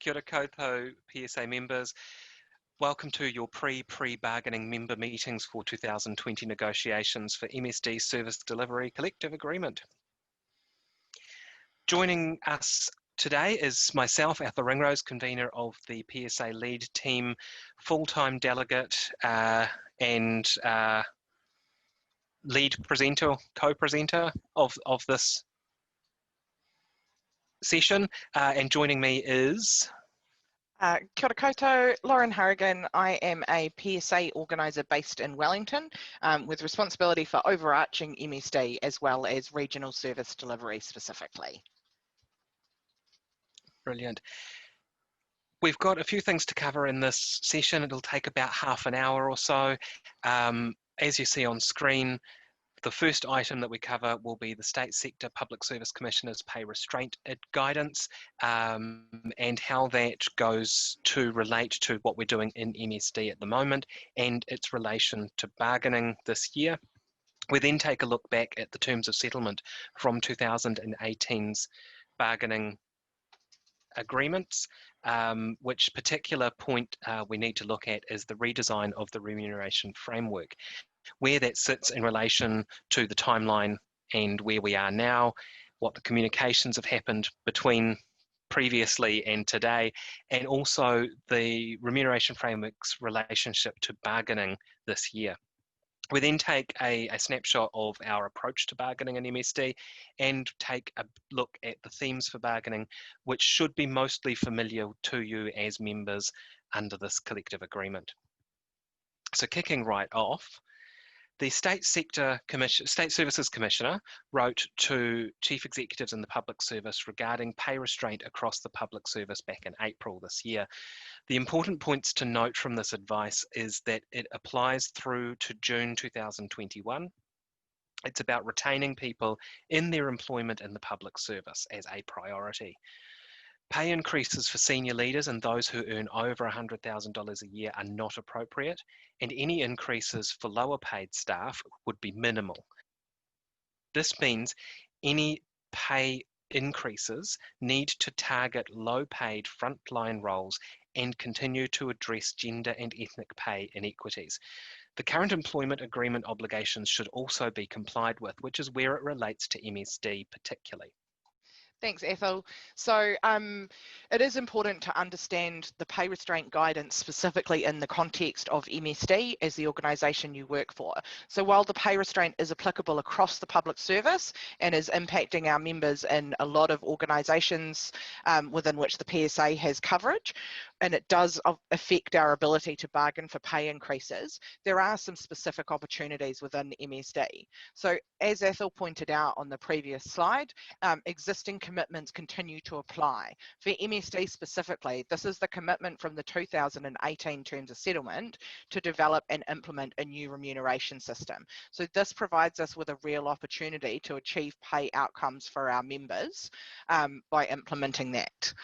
Kia ora koutou PSA members. Welcome to your pre-bargaining member meetings for 2020 negotiations for MSD Service Delivery Collective Agreement. Joining us today is myself, Athol Ringrose, convener of the PSA lead team, full-time delegate and lead presenter, co-presenter of this session. And joining me is... Kia ora koutou, Lauren Hourigan. I am a PSA organiser based in Wellington with responsibility for overarching MSD as well as regional service delivery specifically. Brilliant. We've got a few things to cover in this session. It'll take about half an hour or so. As you see on screen, the first item that we cover will be the State Sector Public Service Commissioner's pay restraint guidance and how that goes to relate to what we're doing in MSD at the moment and its relation to bargaining this year. We then take a look back at the terms of settlement from 2018's bargaining agreements, which particular point we need to look at is the redesign of the remuneration framework, where that sits in relation to the timeline and where we are now, what the communications have happened between previously and today, and also the remuneration framework's relationship to bargaining this year. We then take a snapshot of our approach to bargaining in MSD and take a look at the themes for bargaining, which should be mostly familiar to you as members under this collective agreement. So kicking right off, the State Services Commissioner wrote to chief executives in the public service regarding pay restraint across the public service back in April this year. The important points to note from this advice is that it applies through to June 2021. It's about retaining people in their employment in the public service as a priority. Pay increases for senior leaders and those who earn over $100,000 a year are not appropriate, and any increases for lower paid staff would be minimal. This means any pay increases need to target low-paid frontline roles and continue to address gender and ethnic pay inequities. The current employment agreement obligations should also be complied with, which is where it relates to MSD particularly. Thanks, Athol. So it is important to understand the pay restraint guidance specifically in the context of MSD as the organisation you work for. So while the pay restraint is applicable across the public service and is impacting our members in a lot of organisations within which the PSA has coverage, and it does affect our ability to bargain for pay increases, there are some specific opportunities within MSD. So as Athol pointed out on the previous slide, existing commitments continue to apply. For MSD specifically, this is the commitment from the 2018 terms of settlement to develop and implement a new remuneration system. So this provides us with a real opportunity to achieve pay outcomes for our members by implementing that.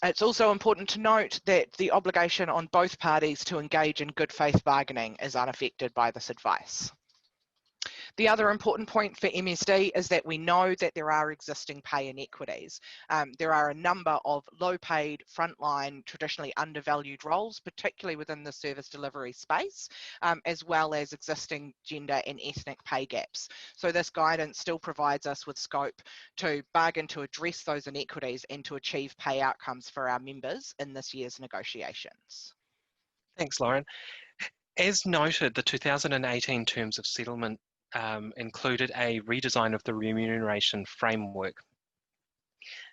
It's also important to note that the obligation on both parties to engage in good faith bargaining is unaffected by this advice. The other important point for MSD is that we know that there are existing pay inequities. There are a number of low-paid, frontline, traditionally undervalued roles, particularly within the service delivery space, as well as existing gender and ethnic pay gaps. So this guidance still provides us with scope to bargain to address those inequities and to achieve pay outcomes for our members in this year's negotiations. Thanks, Lauren. As noted, the 2018 terms of settlement included a redesign of the remuneration framework.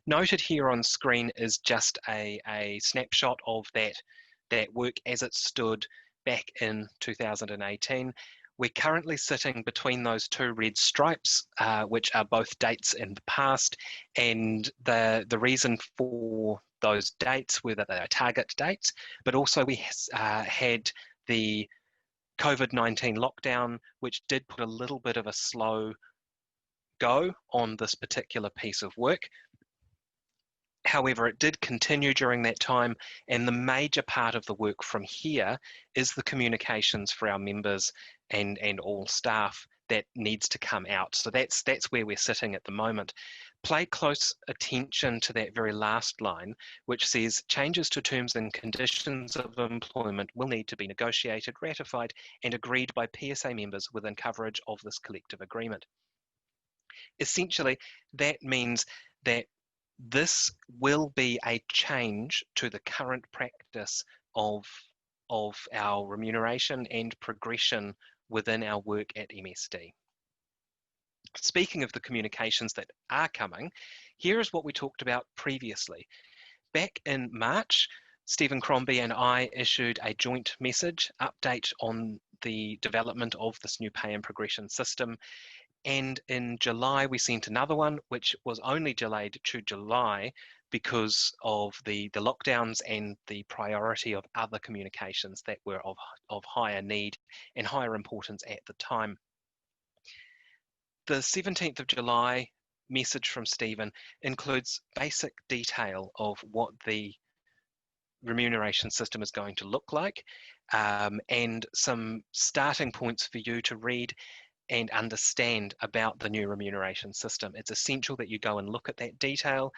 Noted here on screen is just a snapshot of that work as it stood back in 2018. We're currently sitting between those two red stripes, which are both dates in the past, and the reason for those dates were that they are target dates, but also we had the COVID-19 lockdown, which did put a little bit of a slow go on this particular piece of work. However, it did continue during that time, and the major part of the work from here is the communications for our members and all staff that needs to come out. So that's where we're sitting at the moment. Pay close attention to that very last line, which says changes to terms and conditions of employment will need to be negotiated, ratified, and agreed by PSA members within coverage of this collective agreement. Essentially, that means that this will be a change to the current practice of our remuneration and progression within our work at MSD. Speaking of the communications that are coming, here is what we talked about previously. Back in March, Stephen Crombie and I issued a joint message update on the development of this new pay and progression system. And in July, we sent another one, which was only delayed to July because of the lockdowns and the priority of other communications that were of higher need and higher importance at the time. The 17th of July message from Stephen includes basic detail of what the remuneration system is going to look like, and some starting points for you to read and understand about the new remuneration system. It's essential that you go and look at that detail.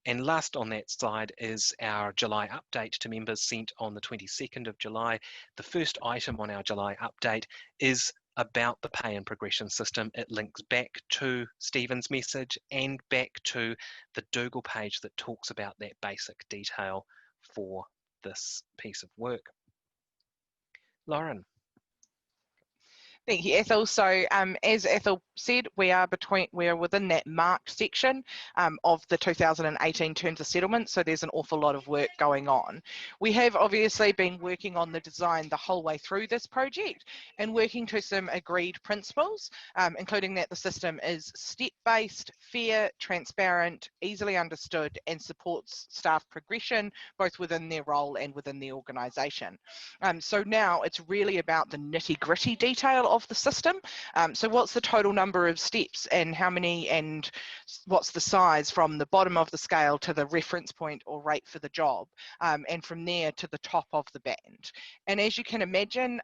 And last on that slide is our July update to members sent on the 22nd of July. The first item on our July update is about the pay and progression system. It links back to Stephen's message and back to the Dougal page that talks about that basic detail for this piece of work. Lauren. Thank you, Athol. So as Athol said, we are within that marked section of the 2018 terms of settlement. So there's an awful lot of work going on. We have obviously been working on the design the whole way through this project and working to some agreed principles, including that the system is step-based, fair, transparent, easily understood, and supports staff progression, both within their role and within the organisation. So now it's really about the nitty-gritty detail of the system. So what's the total number of steps and how many, and what's the size from the bottom of the scale to the reference point or rate for the job, and from there to the top of the band. And as you can imagine,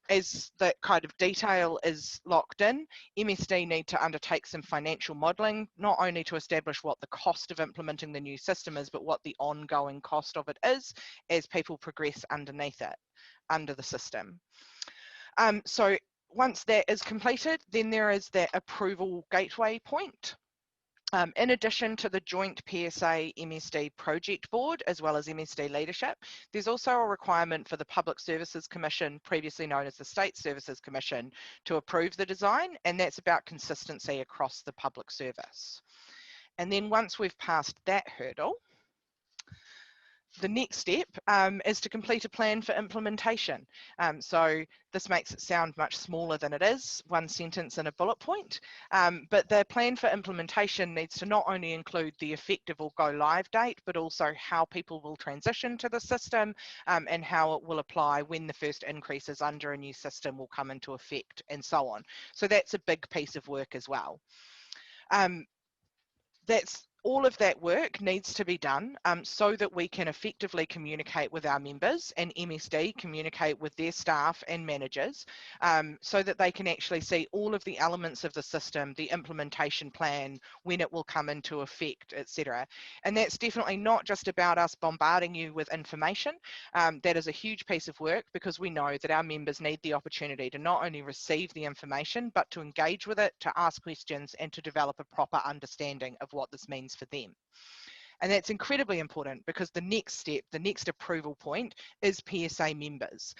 as that kind of detail is locked in, MSD need to undertake some financial modelling, not only to establish what the cost of implementing the new system is, but what the ongoing cost of it is as people progress underneath it, under the system. So once that is completed, then there is that approval gateway point. In addition to the joint PSA MSD project board, as well as MSD leadership, there's also a requirement for the Public Services Commission, previously known as the State Services Commission, to approve the design, and that's about consistency across the public service. And then once we've passed that hurdle, the next step is to complete a plan for implementation. So this makes it sound much smaller than it is, one sentence and a bullet point, but the plan for implementation needs to not only include the effective or go live date, but also how people will transition to the system and how it will apply when the first increases under a new system will come into effect and so on. So that's a big piece of work as well. All of that work needs to be done so that we can effectively communicate with our members and MSD communicate with their staff and managers so that they can actually see all of the elements of the system, the implementation plan, when it will come into effect, etc. And that's definitely not just about us bombarding you with information. That is a huge piece of work because we know that our members need the opportunity to not only receive the information, but to engage with it, to ask questions, and to develop a proper understanding of what this means for them. And that's incredibly important because the next step, the next approval point is PSA members.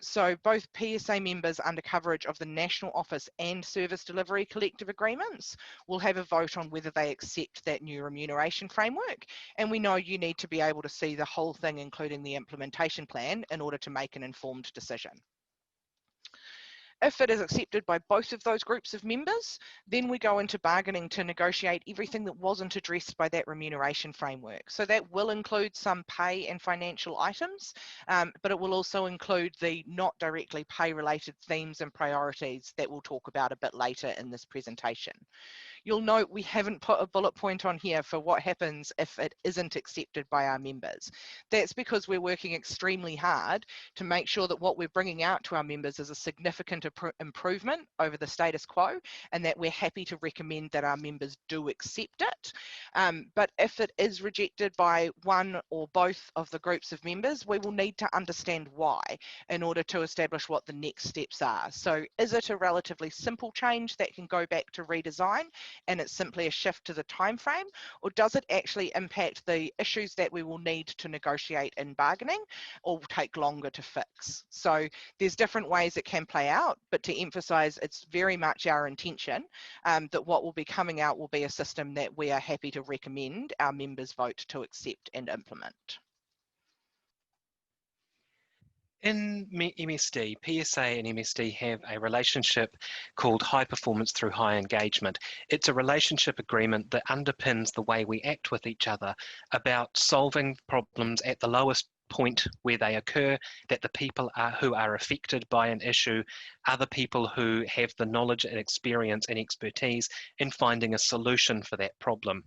So both PSA members under coverage of the National Office and Service Delivery Collective Agreements will have a vote on whether they accept that new remuneration framework. And we know you need to be able to see the whole thing, including the implementation plan, in order to make an informed decision. If it is accepted by both of those groups of members, then we go into bargaining to negotiate everything that wasn't addressed by that remuneration framework. So that will include some pay and financial items, but it will also include the not directly pay related themes and priorities that we'll talk about a bit later in this presentation. you'll note we haven't put a bullet point on here for what happens if it isn't accepted by our members. That's because we're working extremely hard to make sure that what we're bringing out to our members is a significant improvement over the status quo, and that we're happy to recommend that our members do accept it. But if it is rejected by one or both of the groups of members, we will need to understand why in order to establish what the next steps are. So is it a relatively simple change that can go back to redesign and it's simply a shift to the time frame, or does it actually impact the issues that we will need to negotiate in bargaining or take longer to fix? So there's different ways it can play out, but to emphasize, it's very much our intention that what will be coming out will be a system that we are happy to recommend our members vote to accept and implement. In MSD, PSA and MSD have a relationship called high performance through high engagement. It's a relationship agreement that underpins the way we act with each other about solving problems at the lowest point where they occur, that the people who are affected by an issue are the people who have the knowledge and experience and expertise in finding a solution for that problem.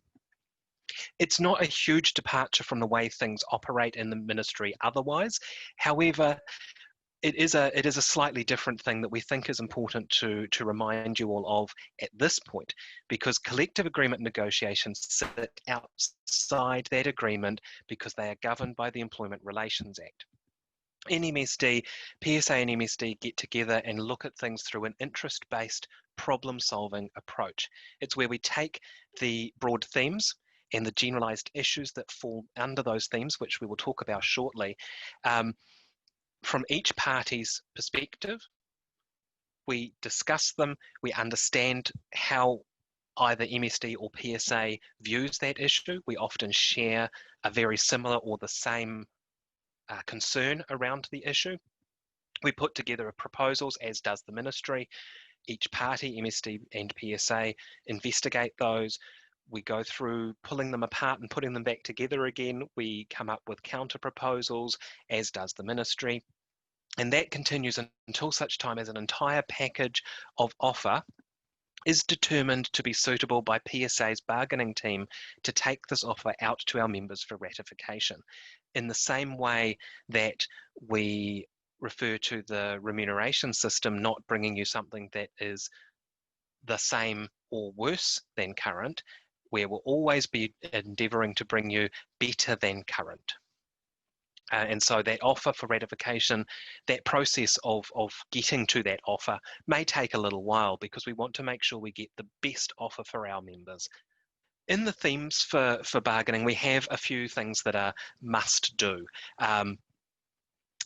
It's not a huge departure from the way things operate in the ministry otherwise. However, it is a slightly different thing that we think is important to remind you all of at this point, because collective agreement negotiations sit outside that agreement because they are governed by the Employment Relations Act. In MSD, PSA and MSD get together and look at things through an interest-based problem-solving approach. It's where we take the broad themes and the generalized issues that fall under those themes, which we will talk about shortly, from each party's perspective. We discuss them, we understand how either MSD or PSA views that issue. We often share a very similar or the same concern around the issue. We put together proposals, as does the ministry. Each party, MSD and PSA, investigate those. We go through pulling them apart and putting them back together again. We come up with counter proposals, as does the ministry. And that continues until such time as an entire package of offer is determined to be suitable by PSA's bargaining team to take this offer out to our members for ratification. In the same way that we refer to the remuneration system not bringing you something that is the same or worse than current, where we'll always be endeavouring to bring you better than current. And so that offer for ratification, that process of getting to that offer may take a little while because we want to make sure we get the best offer for our members. In the themes for bargaining, we have a few things that are must do.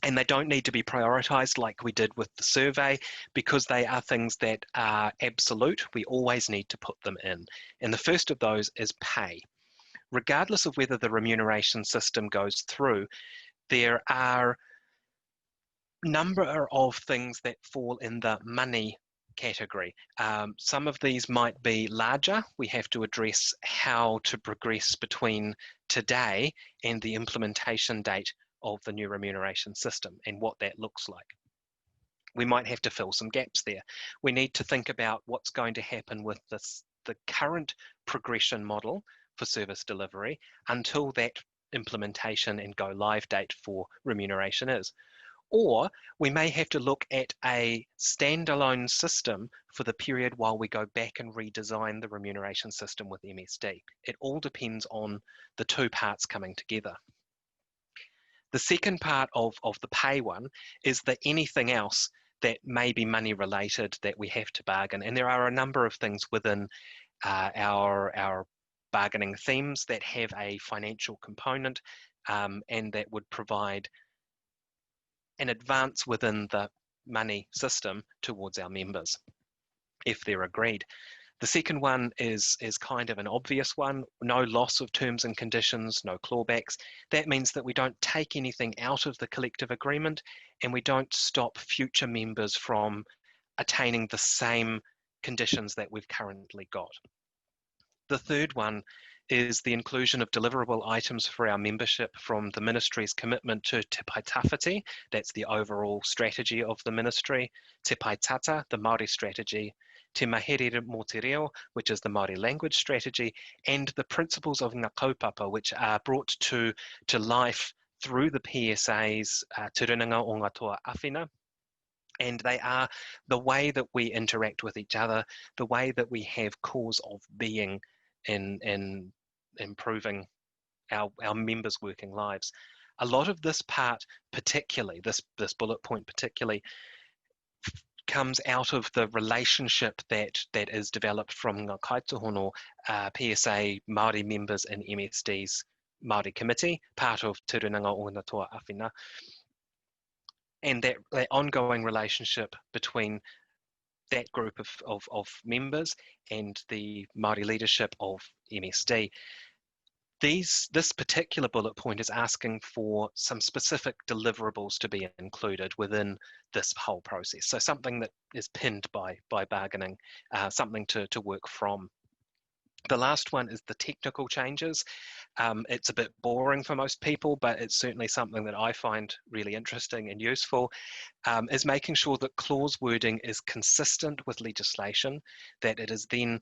And they don't need to be prioritised like we did with the survey because they are things that are absolute. We always need to put them in. And the first of those is pay. Regardless of whether the remuneration system goes through, there are a number of things that fall in the money category. Some of these might be larger. We have to address how to progress between today and the implementation date of the new remuneration system and what that looks like. We might have to fill some gaps there. We need to think about what's going to happen with the current progression model for service delivery until that implementation and go live date for remuneration is. Or we may have to look at a standalone system for the period while we go back and redesign the remuneration system with MSD. It all depends on the two parts coming together. The second part of the pay one is the anything else that may be money related that we have to bargain. And there are a number of things within our bargaining themes that have a financial component and that would provide an advance within the money system towards our members, if they're agreed. The second one is kind of an obvious one, no loss of terms and conditions, no clawbacks. That means that we don't take anything out of the collective agreement and we don't stop future members from attaining the same conditions that we've currently got. The third one is the inclusion of deliverable items for our membership from the ministry's commitment to Te Pai Tawhiti. That's the overall strategy of the ministry. Te Pai Tata, the Māori strategy. Te Maherere mō te reo, which is the Māori language strategy, and the principles of ngā kaupapa, which are brought to life through the PSA's Turinanga o ngā toa awhina. And they are the way that we interact with each other, the way that we have cause of being in improving our members' working lives. A lot of this part, particularly, this bullet point particularly, comes out of the relationship that is developed from Ngā Kaitohono PSA Māori members in MSD's Māori Committee, part of Turinanga o ngā toa awhina. And that ongoing relationship between that group of members and the Māori leadership of MSD. This particular bullet point is asking for some specific deliverables to be included within this whole process. So something that is pinned by bargaining, something to work from. The last one is the technical changes. It's a bit boring for most people, but it's certainly something that I find really interesting and useful, is making sure that clause wording is consistent with legislation, that it is then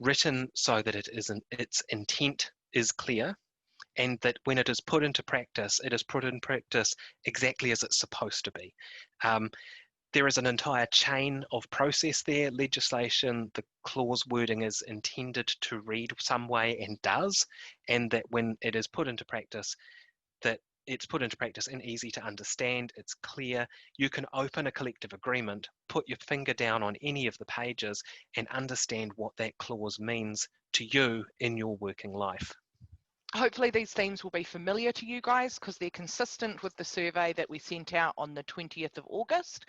written so that its intent is clear, and that when it is put into practice, it is put in practice exactly as it's supposed to be. There is an entire chain of process there. Legislation, the clause wording is intended to read some way and does, and that when it is put into practice, that it's put into practice and easy to understand, it's clear. You can open a collective agreement, put your finger down on any of the pages and understand what that clause means to you in your working life. Hopefully these themes will be familiar to you guys because they're consistent with the survey that we sent out on the 20th of August.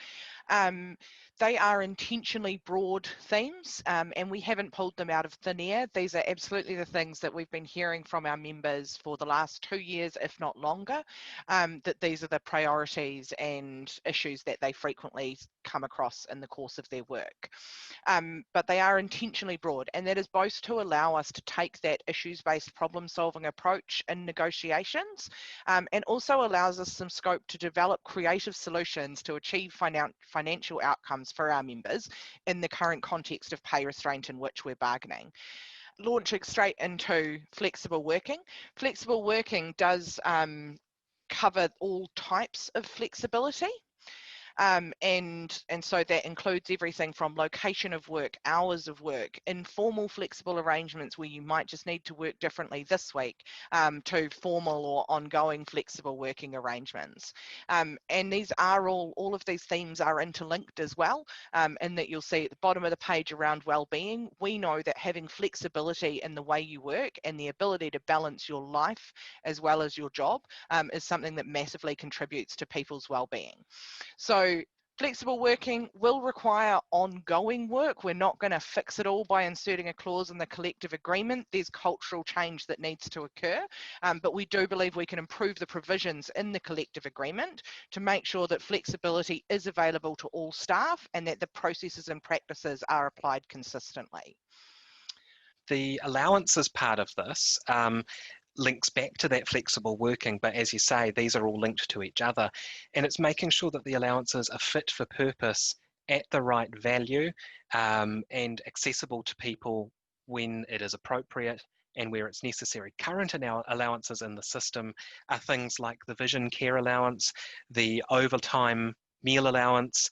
They are intentionally broad themes, and we haven't pulled them out of thin air. These are absolutely the things that we've been hearing from our members for the last 2 years, if not longer, that these are the priorities and issues that they frequently come across in the course of their work. But they are intentionally broad, and that is both to allow us to take that issues-based problem-solving approach in negotiations, and also allows us some scope to develop creative solutions to achieve financial outcomes for our members in the current context of pay restraint in which we're bargaining. Launching straight into flexible working. Flexible working does cover all types of flexibility. And so that includes everything from location of work, hours of work, informal flexible arrangements where you might just need to work differently this week, to formal or ongoing flexible working arrangements. And these are all of these themes are interlinked as well, in that you'll see at the bottom of the page around well-being. We know that having flexibility in the way you work and the ability to balance your life as well as your job is something that massively contributes to people's well-being. So flexible working will require ongoing work. We're not going to fix it all by inserting a clause in the collective agreement. There's cultural change that needs to occur, but we do believe we can improve the provisions in the collective agreement to make sure that flexibility is available to all staff and that the processes and practices are applied consistently. The allowances part of this links back to that flexible working, but as you say, these are all linked to each other, and it's making sure that the allowances are fit for purpose at the right value, and accessible to people when it is appropriate and where it's necessary. Current allowances in the system are things like the vision care allowance, the overtime meal allowance,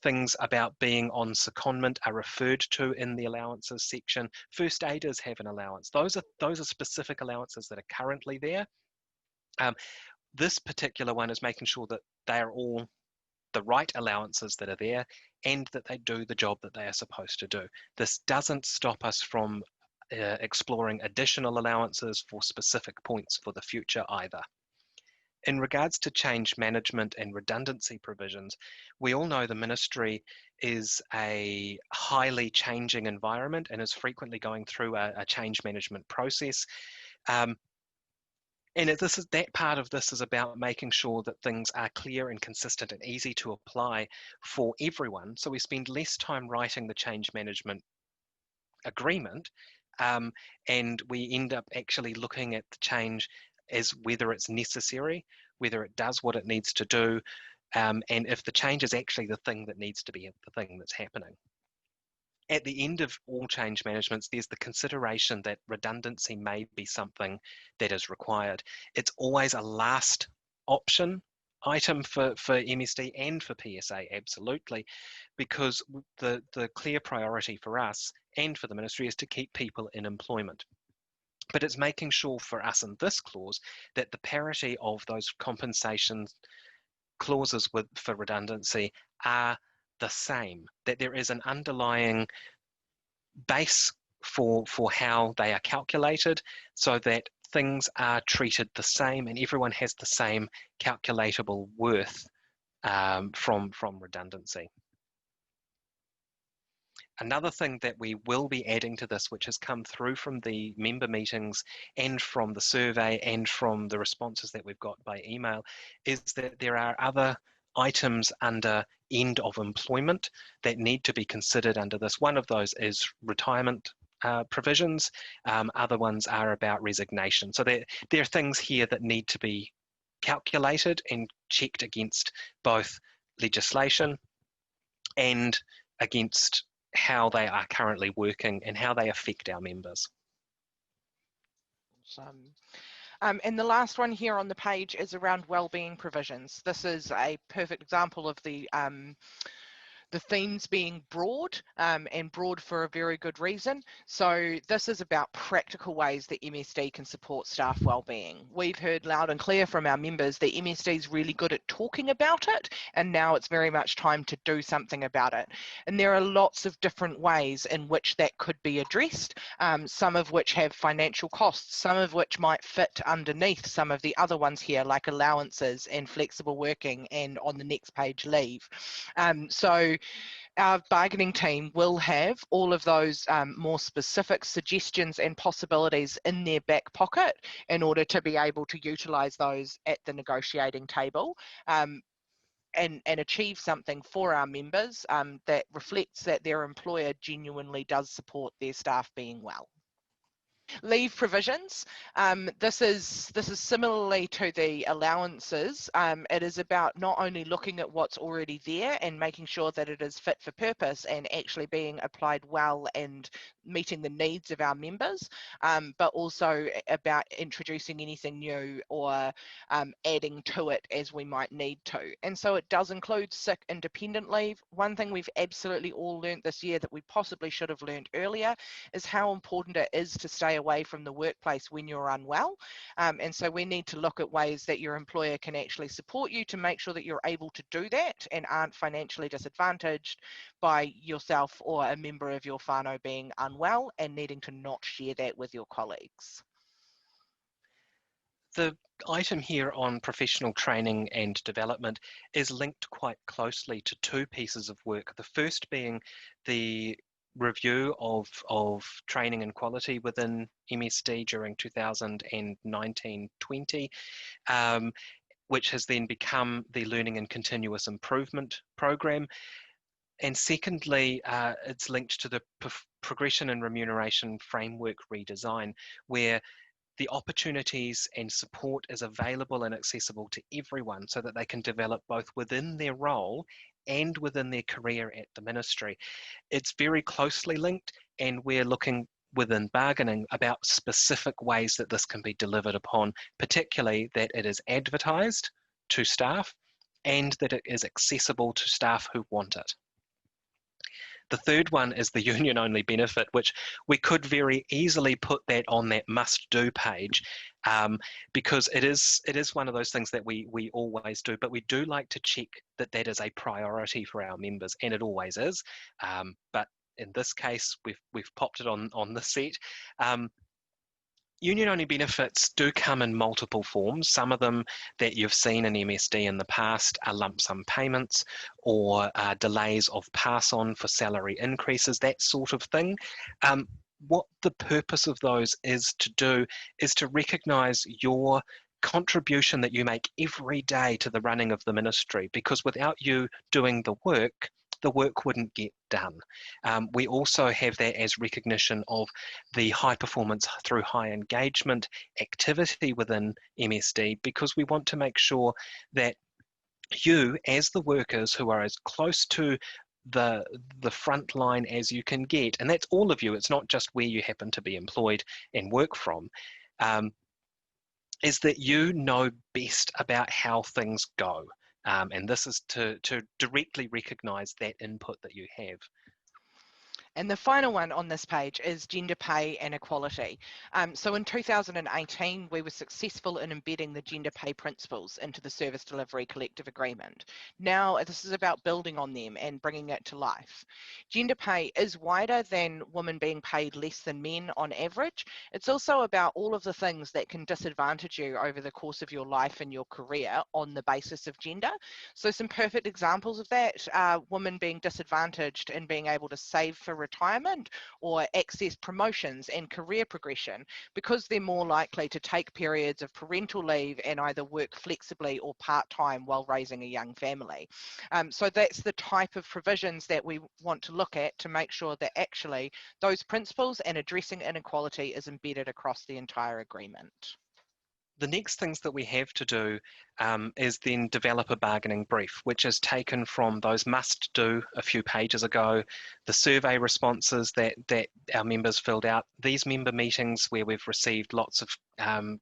things about being on secondment are referred to in the allowances section. First aiders have an allowance. Those are specific allowances that are currently there. This particular one is making sure that they are all the right allowances that are there and that they do the job that they are supposed to do. This doesn't stop us from exploring additional allowances for specific points for the future either. In regards to change management and redundancy provisions, we all know the ministry is a highly changing environment and is frequently going through a change management process. And that part of this is about making sure that things are clear and consistent and easy to apply for everyone. So we spend less time writing the change management agreement, and we end up actually looking at the change as whether it's necessary, whether it does what it needs to do, and if the change is actually the thing that needs to be the thing that's happening. at the end of all change managements, there's the consideration that redundancy may be something that is required. It's always a last option item for MSD and for PSA, absolutely, because the clear priority for us and for the ministry is to keep people in employment. But it's making sure for us in this clause that the parity of those compensation clauses for redundancy are the same, that there is an underlying base for how they are calculated, so that things are treated the same and everyone has the same calculatable worth from redundancy. Another thing that we will be adding to this, which has come through from the member meetings and from the survey and from the responses that we've got by email, is that there are other items under end of employment that need to be considered under this. One of those is retirement provisions. Other ones are about resignation. So there are things here that need to be calculated and checked against both legislation and against how they are currently working and how they affect our members. And the last one here on the page is around wellbeing provisions. This is a perfect example of the themes being broad and broad for a very good reason. So this is about practical ways that MSD can support staff wellbeing. We've heard loud and clear from our members that MSD is really good at talking about it, and now it's very much time to do something about it. And there are lots of different ways in which that could be addressed, some of which have financial costs, some of which might fit underneath some of the other ones here, like allowances and flexible working, and on the next page, leave. So our bargaining team will have all of those more specific suggestions and possibilities in their back pocket in order to be able to utilise those at the negotiating table. And achieve something for our members that reflects that their employer genuinely does support their staff being well. Leave provisions. This is similarly to the allowances. It is about not only looking at what's already there and making sure that it is fit for purpose and actually being applied well and meeting the needs of our members, but also about introducing anything new or adding to it as we might need to. And so it does include sick independent leave. One thing we've absolutely all learned this year that we possibly should have learned earlier is how important it is to stay away from the workplace when you're unwell. And so we need to look at ways that your employer can actually support you to make sure that you're able to do that and aren't financially disadvantaged by yourself or a member of your whānau being unwell and needing to not share that with your colleagues. The item here on professional training and development is linked quite closely to two pieces of work. The first being the review of training and quality within MSD during 2019-20, which has then become the Learning and Continuous Improvement program. And secondly, it's linked to the progression and remuneration framework redesign, where the opportunities and support is available and accessible to everyone so that they can develop both within their role and within their career at the ministry. It's very closely linked, and we're looking within bargaining about specific ways that this can be delivered upon, particularly that it is advertised to staff and that it is accessible to staff who want it. The third one is the union-only benefit, which we could very easily put that on that must-do page, because it is one of those things that we always do, but we do like to check that that is a priority for our members, and it always is. But in this case, we've popped it on the set. Union-only benefits do come in multiple forms. Some of them that you've seen in MSD in the past are lump sum payments or delays of pass-on for salary increases, that sort of thing. What the purpose of those is to do is to recognise your contribution that you make every day to the running of the ministry, because without you doing the work wouldn't get done. We also have that as recognition of the high performance through high engagement activity within MSD, because we want to make sure that you, as the workers who are as close to the front line as you can get, and that's all of you. It's not just where you happen to be employed and work from. Is that you know best about how things go, and this is to directly recognise that input that you have. And the final one on this page is gender pay and equality. So in 2018, we were successful in embedding the gender pay principles into the Service Delivery Collective Agreement. Now, this is about building on them and bringing it to life. Gender pay is wider than women being paid less than men on average. It's also about all of the things that can disadvantage you over the course of your life and your career on the basis of gender. So some perfect examples of that are women being disadvantaged in being able to save for retirement or access promotions and career progression because they're more likely to take periods of parental leave and either work flexibly or part-time while raising a young family. So that's the type of provisions that we want to look at to make sure that actually those principles and addressing inequality is embedded across the entire agreement. The next things that we have to do is then develop a bargaining brief, which is taken from those must do a few pages ago, the survey responses that our members filled out, these member meetings where we've received lots of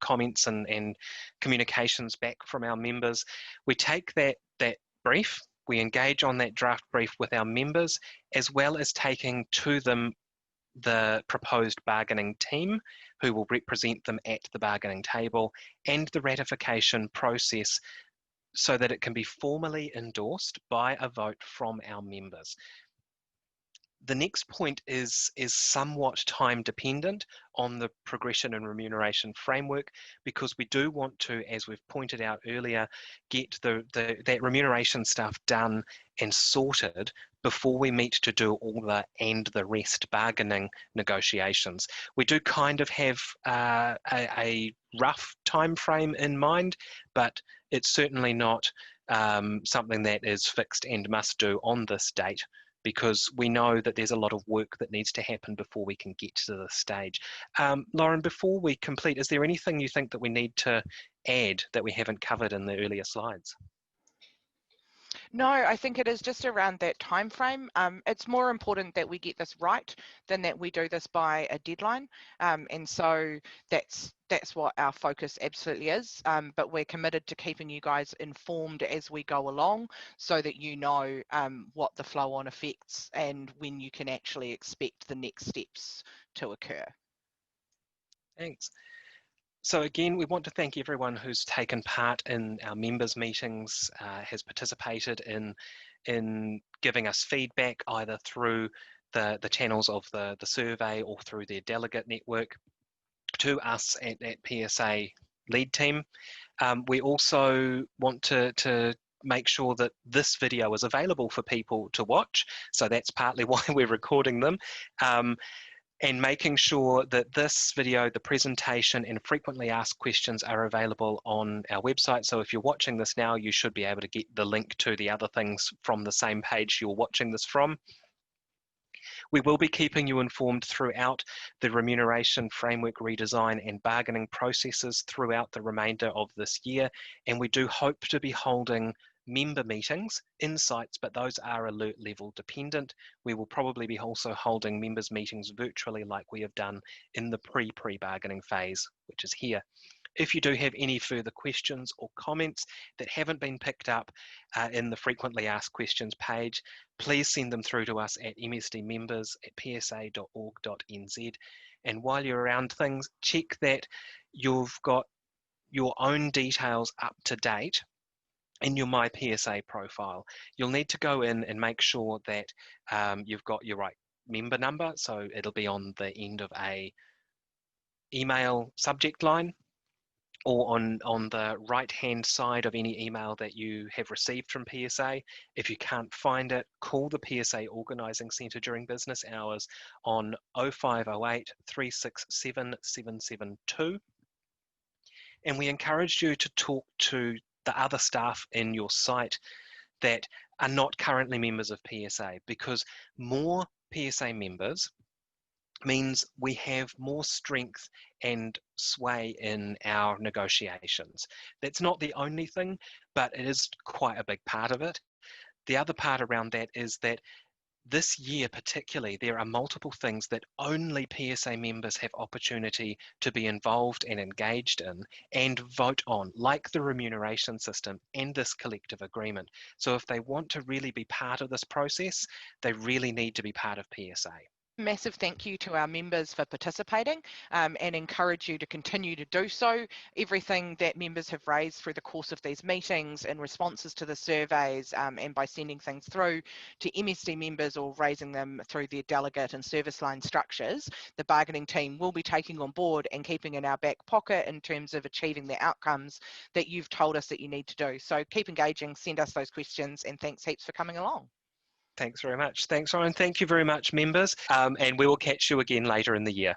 comments and communications back from our members. We take that brief, we engage on that draft brief with our members, as well as taking to them the proposed bargaining team who will represent them at the bargaining table, and the ratification process so that it can be formally endorsed by a vote from our members. The next point is somewhat time dependent on the progression and remuneration framework, because we do want to, as we've pointed out earlier, get that remuneration stuff done and sorted before we meet to do all the and the rest bargaining negotiations. We do kind of have a rough time frame in mind, but it's certainly not something that is fixed and must do on this date, because we know that there's a lot of work that needs to happen before we can get to this stage. Lauren, before we complete, is there anything you think that we need to add that we haven't covered in the earlier slides? No, I think it is just around that time frame. It's more important that we get this right than that we do this by a deadline. And so that's what our focus absolutely is. But we're committed to keeping you guys informed as we go along so that you know what the flow on effects and when you can actually expect the next steps to occur. Thanks. So again, we want to thank everyone who's taken part in our members' meetings, has participated in giving us feedback either through the channels of the survey or through their delegate network to us at PSA lead team. We also want to make sure that this video is available for people to watch. So that's partly why we're recording them. And making sure that this video, the presentation, and frequently asked questions are available on our website. So if you're watching this now, you should be able to get the link to the other things from the same page you're watching this from. We will be keeping you informed throughout the remuneration framework redesign and bargaining processes throughout the remainder of this year. And we do hope to be holding member meetings in sites, but those are alert level dependent. We will probably be also holding members meetings virtually like we have done in the pre-bargaining phase, which is here. If you do have any further questions or comments that haven't been picked up in the frequently asked questions page, please send them through to us at msdmembers@psa.org.nz. And while you're around things, check that you've got your own details up to date in your My PSA profile. You'll need to go in and make sure that you've got your right member number, so it'll be on the end of a email subject line, or on the right hand side of any email that you have received from PSA. If you can't find it, call the PSA Organising Centre during business hours on 0508 367 772. And we encourage you to talk to the other staff in your site that are not currently members of PSA, because more PSA members means we have more strength and sway in our negotiations. That's not the only thing, but it is quite a big part of it. The other part around that is that This year particularly, there are multiple things that only PSA members have opportunity to be involved and engaged in and vote on, like the remuneration system and this collective agreement. So if they want to really be part of this process, they really need to be part of PSA. Massive thank you to our members for participating, and encourage you to continue to do so. Everything that members have raised through the course of these meetings in responses to the surveys, and by sending things through to MSD members or raising them through their delegate and service line structures, the bargaining team will be taking on board and keeping in our back pocket in terms of achieving the outcomes that you've told us that you need to do. So keep engaging, send us those questions, and thanks heaps for coming along. Thanks very much. Thanks, Ryan. Thank you very much, members. And we will catch you again later in the year.